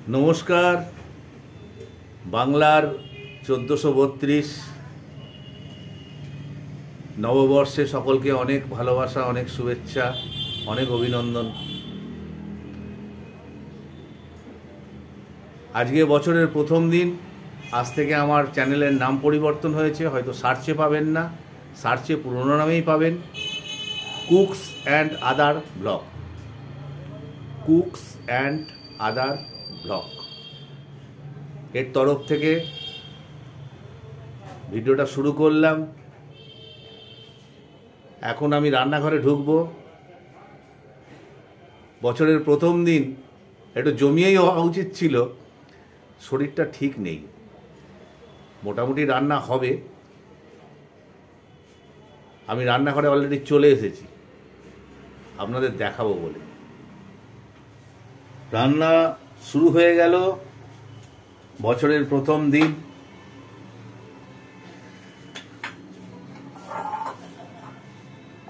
নমস্কার। বাংলার 1432 নববর্ষে সকলকে অনেক ভালোবাসা, অনেক শুভেচ্ছা, অনেক অভিনন্দন। আজকে বছরের প্রথম দিন। আজ থেকে আমার চ্যানেলের নাম পরিবর্তন হয়েছে, হয়তো সার্চে পাবেন না, সার্চে পুরনো নামেই পাবেন, cooks and other blog. Cooks and other blog এর তরফ থেকে ভিডিওটা শুরু করলাম। এখন আমি রান্নাঘরে ঢুকবো। বছরের প্রথম দিন একটু জমিয়েই হওয়া উচিত ছিল, শরীরটা ঠিক নেই। মোটামুটি রান্না হবে। আমি রান্নাঘরে অলরেডি চলে এসেছি, আপনাদের দেখাবো বলে। রান্না শুরু হয়ে গেল। বছরের প্রথম দিন।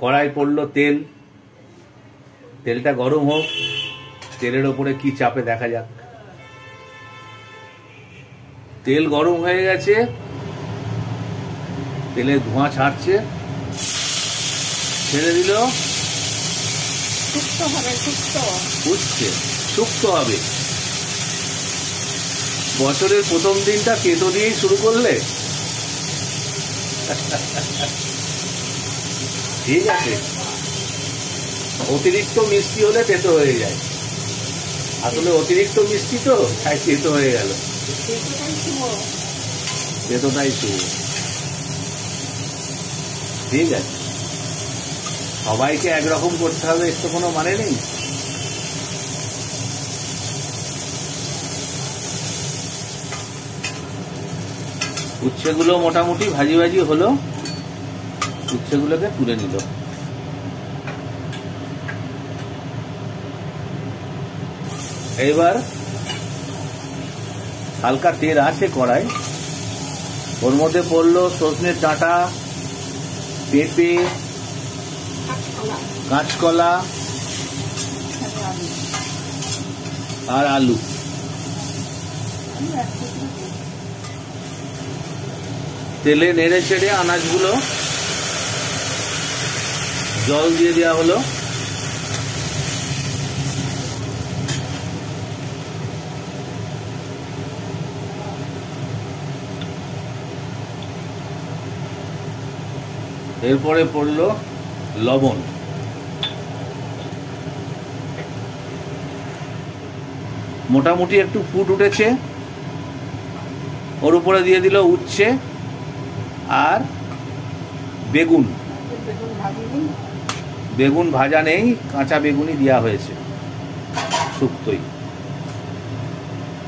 কড়াই পড়লো তেল। তেলটা গরম হোক, তেলের ওপরে কি চাপে দেখা যাক। তেল গরম হয়ে গেছে, তেলে ধোঁয়া ছাড়ছে। ছেড়ে দিল। উঠছে, শুক্তো হবে। বছরের প্রথম দিনটা তেতো দিয়েই শুরু করলে ঠিক আছে। অতিরিক্ত মিষ্টি হলে তেতো হয়ে যায়। আসলে অতিরিক্ত মিষ্টি তো, তাই তেতো হয়ে গেল। তেতোটাই শুভ। ঠিক আছে, সবাইকে একরকম করতে হবে এর তো কোনো মানে নেই। উচ্ছেগুলো মোটামুটি ভাজি ভাজি হলো, উচ্ছেগুলোকে তুলে নিল। এইবার হালকা তেল আছে কড়াই, ওর মধ্যে পড়লো সজনের ডাঁটা, পেঁপে, কাঁচকলা আর আলু। তেলে নেড়ে চেড়ে আনাজগুলো জল দিয়ে দেওয়া হলো। এরপরে পড়লো লবণ। মোটামুটি একটু ফুট উঠেছে। ওর উপরে দিয়ে দিল উচ্ছে আর বেগুন। বেগুন ভাজা নেই, কাঁচা বেগুনই দেওয়া হয়েছে শুক্তোই।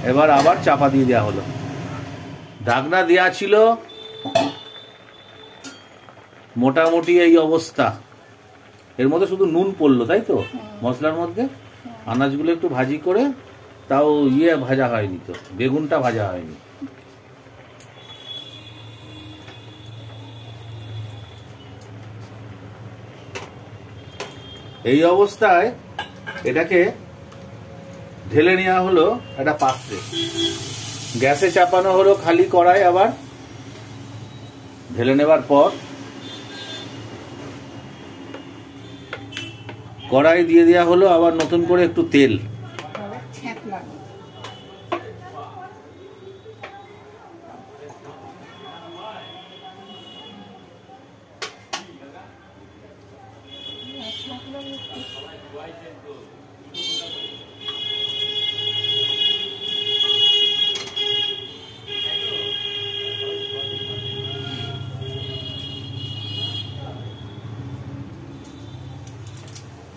এবার আবার চাপা দিয়ে দেওয়া হলো। ঢাকনা দেওয়া ছিল। মোটামুটি এই অবস্থা। এর মধ্যে শুধু নুন পড়লো, তাই তো? মশলার মধ্যে আনাজগুলো একটু ভাজি করে, তাও ভাজা হয়নি তো, বেগুনটা ভাজা হয়নি। এই অবস্থায় এটাকে ঢেলে নেওয়া হলো একটা পাত্রে। গ্যাসে চাপানো হলো খালি কড়াই। আবার ঢেলে নেবার পর কড়াই দিয়ে দেওয়া হলো আবার নতুন করে একটু তেল।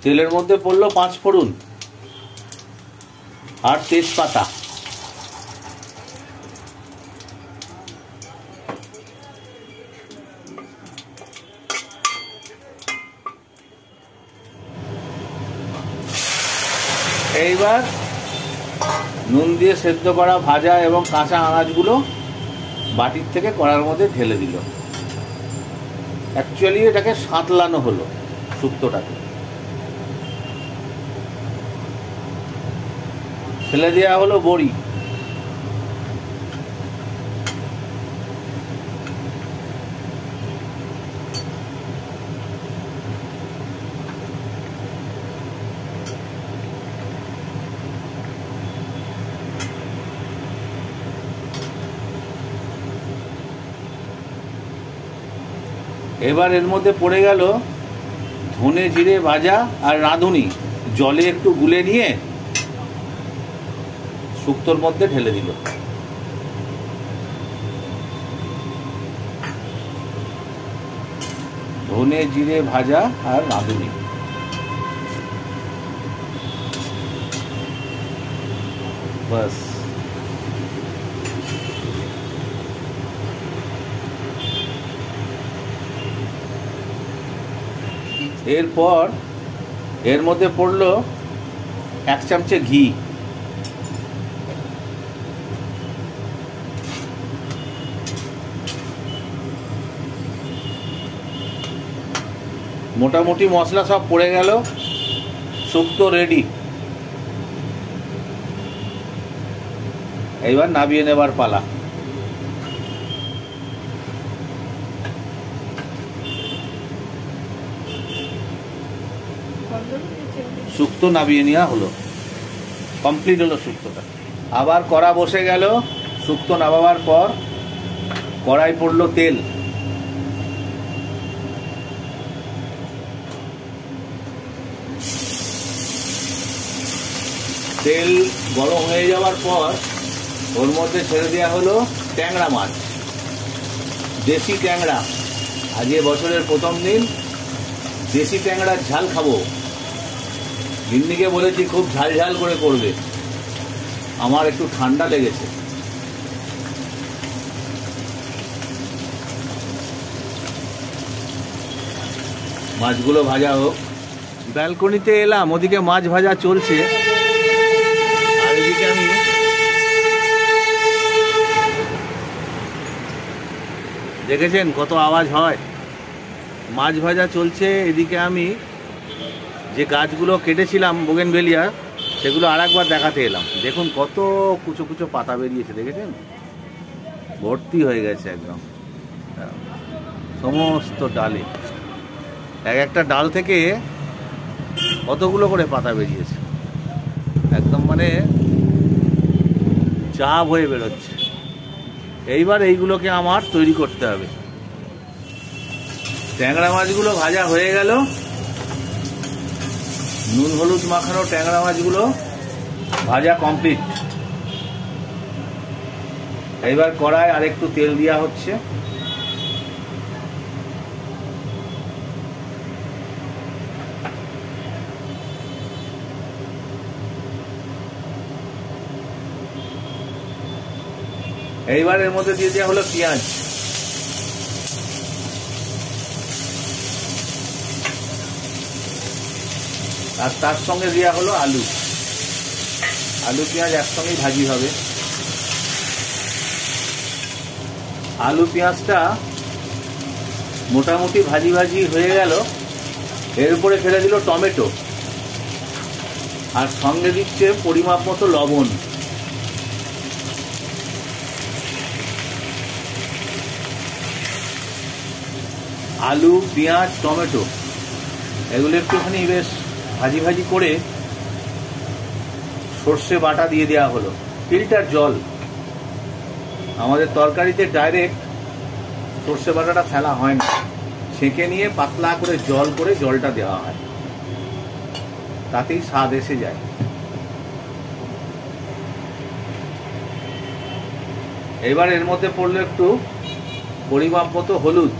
তেলের মধ্যে পড়লো 5 ফোড়ন আর তেজপাতা। এইবার নুন দিয়ে সেদ্ধ করা ভাজা এবং কাঁচা আনাজগুলো বাটির থেকে কড়ার মধ্যে ঢেলে দিল। অ্যাকচুয়ালি এটাকে সাঁতলানো হলো শুক্তোটাকে। ফেলে দেওয়া হলো বড়ি। এবার এর মধ্যে পড়ে গেল ধনে জিরে ভাজা আর রাঁধুনি, জলে একটু গুলে নিয়ে শুক্তোর মধ্যে ঢেলে দিল। ধনে জিরে ভাজা আর রাঁধুনি। বাস। এরপর এর মধ্যে পড়লো 1 চামচে ঘি, মোটামুটি মশলা সব পড়ে গেল, শুক্তো রেডি। এইবার নামিয়ে নেবার পালা। শুক্তো নামিয়ে নেওয়া হলো, কমপ্লিট হলো শুক্তোটা। আবার কড়া বসে গেল। শুক্তো নামাবার পর কড়াই পড়লো তেল। তেল গরম হয়ে যাওয়ার পর ওর মধ্যে ছেড়ে দেওয়া হলো ট্যাংরা মাছ, দেশি ট্যাংরা। আজকে বছরের প্রথম দিন দেশি ট্যাংরার ঝাল খাবো। গিন্নিকে বলেছি খুব ঝাল ঝাল করে করবে, আমার একটু ঠান্ডা লেগেছে। মাছগুলো ভাজা হোক। ব্যালকনিতে এলাম, ওদিকে মাছ ভাজা চলছে, আর এদিকে আমি দেখেছেন কত আওয়াজ হয়। মাছ ভাজা চলছে, এদিকে আমি যে গাছগুলো কেটেছিলাম বোগেনভেলিয়া, সেগুলো আরেকবার দেখাতে এলাম। দেখুন কত কুচো কুচো পাতা বেরিয়েছে, দেখেছেন? ভর্তি হয়ে গেছে একদম সমস্ত ডালে। এক একটা ডাল থেকে কতগুলো করে পাতা বেরিয়েছে, একদম মানে চাপ হয়ে বেরোচ্ছে। এইবার এইগুলোকে আমার তৈরি করতে হবে। ট্যাংরা মাছগুলো ভাজা হয়ে গেল, নুন হলুদ মাখানো ট্যাংরা মাছগুলো ভাজা কমপ্লিট। এইবার কড়ায় আর একটু তেল দেওয়া হচ্ছে। এইবার এর মধ্যে দিয়ে দেওয়া হলো পেঁয়াজ। আর তার সঙ্গে দেওয়া হলো আলু। আলু পেঁয়াজ একসঙ্গেই ভাজি হবে। আলু পেঁয়াজটা মোটামুটি ভাজি ভাজি হয়ে গেল। এর উপরে ফেলে দিল টমেটো, আর সঙ্গে দিচ্ছে পরিমাপ মতো লবণ। আলু পেঁয়াজ টমেটো এগুলো একটুখানি বেশ ভাজি ভাজি করে সর্ষে বাটা দিয়ে দেওয়া হলো। ফিল্টার জল, আমাদের তরকারিতে ডাইরেক্ট সর্ষে বাটাটা ফেলা হয় না, ছেঁকে নিয়ে পাতলা করে জল করে জলটা দেওয়া হয়, তাতেই স্বাদ এসে যায়। এবার এর মধ্যে পড়লো একটু পরিমাপ মতো হলুদ,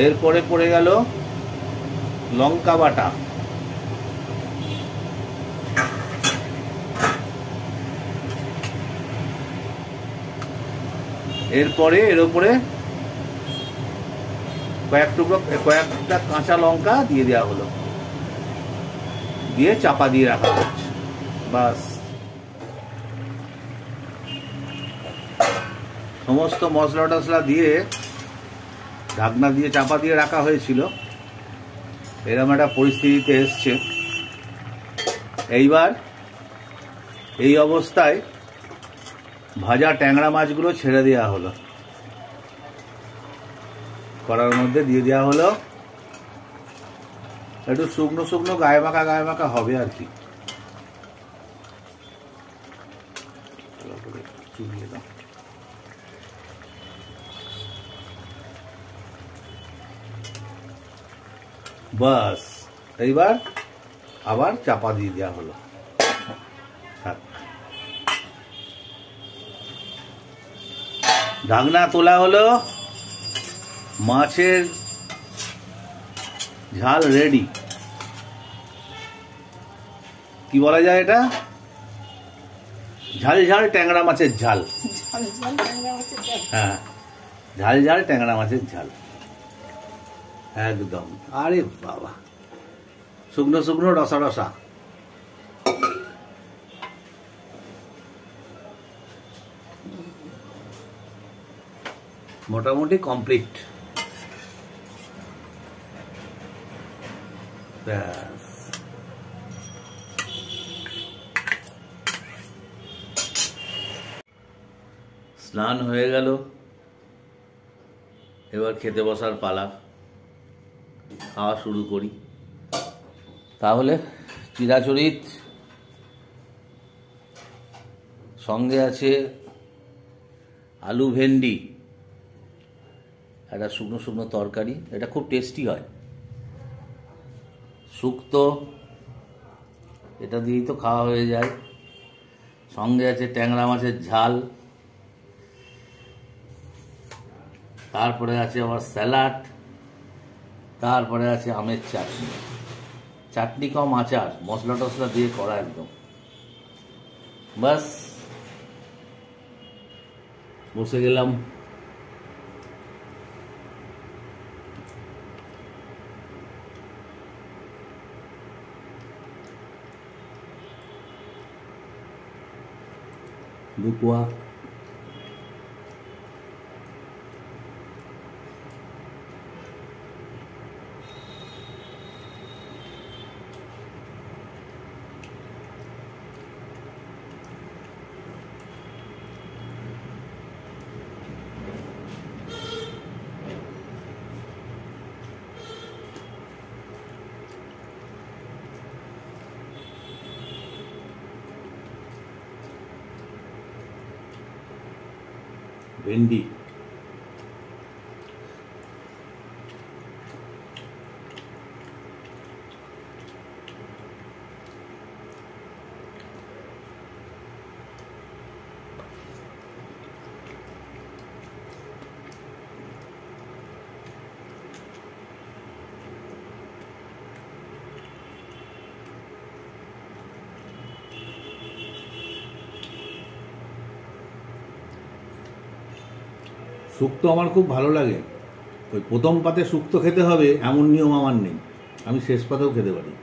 এরপরে পড়ে গেল লঙ্কা বাটা, এরপরে এর উপরে কয়েকটা কাঁচা লঙ্কা দিয়ে দেওয়া হলো, দিয়ে চাপা দিয়ে রাখা হচ্ছে। বাস সমস্ত মশলা টশলা দিয়ে ঢাকনা দিয়ে চাপা দিয়ে রাখা হয়েছিল, এরকম একটা পরিস্থিতিতে এসছে। এইবার এই অবস্থায় ভাজা ট্যাংরা মাছগুলো ছেড়ে দেওয়া হলো, কড়ার মধ্যে দিয়ে দেওয়া হলো। একটু শুকনো শুকনো গায়ে মাখা হবে আর কি। চুবিয়ে দাও। বাস, এইবার আবার চাপা দিয়ে দেওয়া হলো। ঢাকনা তোলা হলো, মাছের ঝাল রেডি। কি বলা যায় এটা? ঝাল ঝাল ট্যাংরা মাছের ঝাল। হ্যাঁ, ঝাল ঝাল ট্যাংরা মাছের ঝাল একদম। আরে বাবা, শুকনো শুকনো রসা রসা। মোটামুটি কমপ্লিট। স্নান হয়ে গেল, এবার খেতে বসার পালা। খাওয়া শুরু করি। তাহলে চিরাচরিত, সঙ্গে আছে আলু ভেন্ডি, একটা শুকনো শুকনো তরকারি। এটা খুব টেস্টি হয়। শুক্তো, এটা দিয়েই তো খাওয়া হয়ে যায়। সঙ্গে আছে ট্যাংরা মাছের ঝাল, তারপরে আছে আবার স্যালাড, তারপরে আছে আমের চাটনি। চাটনি কম আচার, মশলা টশলা দিয়ে করা একদম। বাস, বসে গেলাম। দুপুয়া, ভেন্ডি, শুক্তো আমার খুব ভালো লাগে। ওই প্রথম পাতে শুক্তো খেতে হবে এমন নিয়ম আমার নেই, আমি শেষ পাতেও খেতে পারি।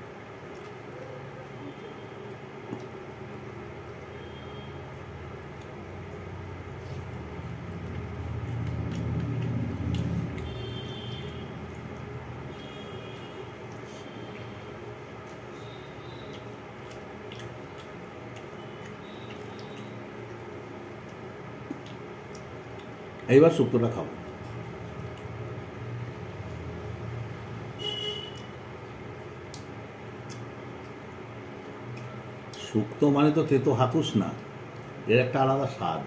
এইবার শুক্তোটা খাবো। শুক্তো মানে তো তেতো হাতুস না, এর একটা আলাদা স্বাদ।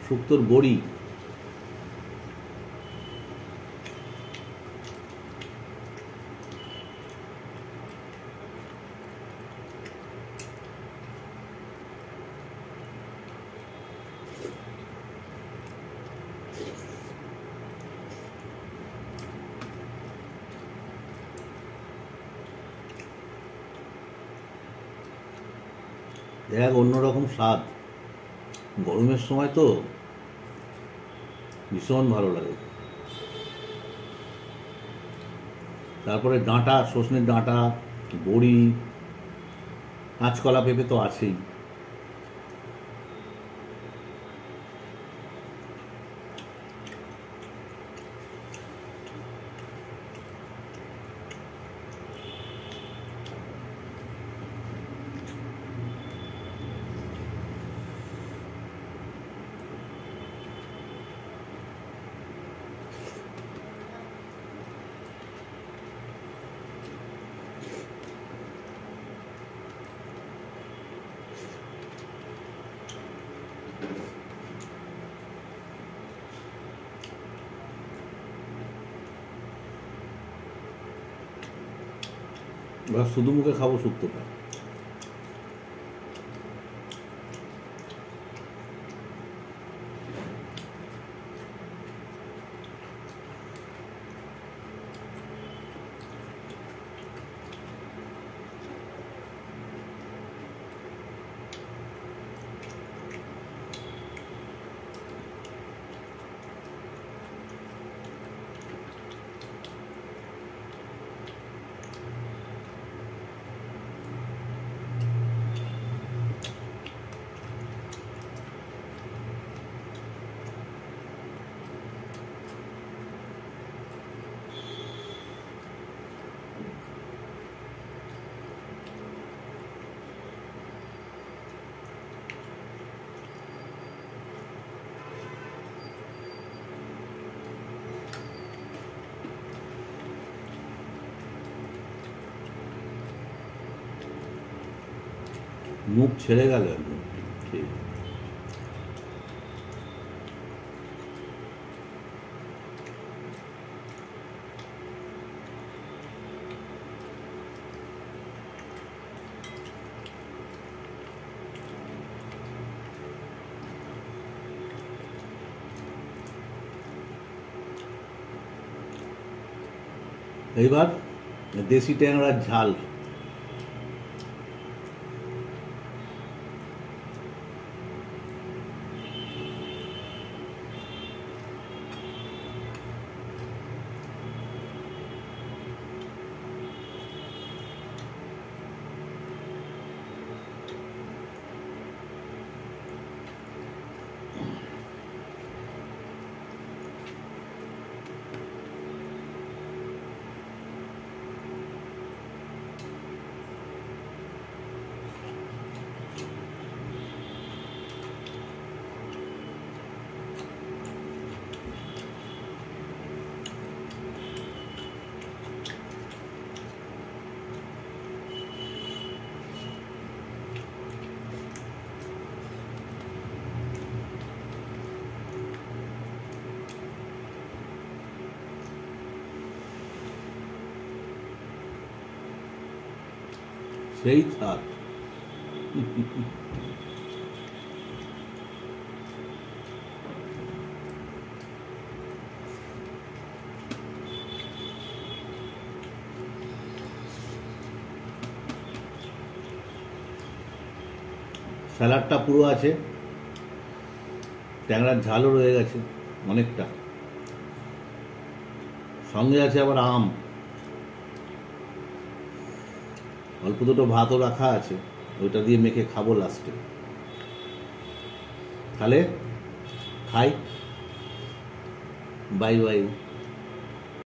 শুক্তোর বড়ি, এক অন্যরকম স্বাদ। গরমের সময় তো ভীষণ ভালো লাগে। তারপরে ডাঁটা, সজনের ডাঁটা, বড়ি, কাঁচকলা, পেঁপে তো আছেই। এবার শুধু মুখে খাবো শুক্তোটা। মুখ ছেড়ে গেল একদম। ঠিক, এইবার দেশি ট্যাংরার ঝাল। সেই স্বাদ। স্যালাডটা পুরো আছে, ট্যাংরার ঝালও রয়ে গেছে অনেকটা, সঙ্গে আছে আবার আম, অল্প দুটো ভাতও রাখা আছে, ওইটা দিয়ে মেখে খাবো লাস্টে। তাহলে খাই, বাই বাই।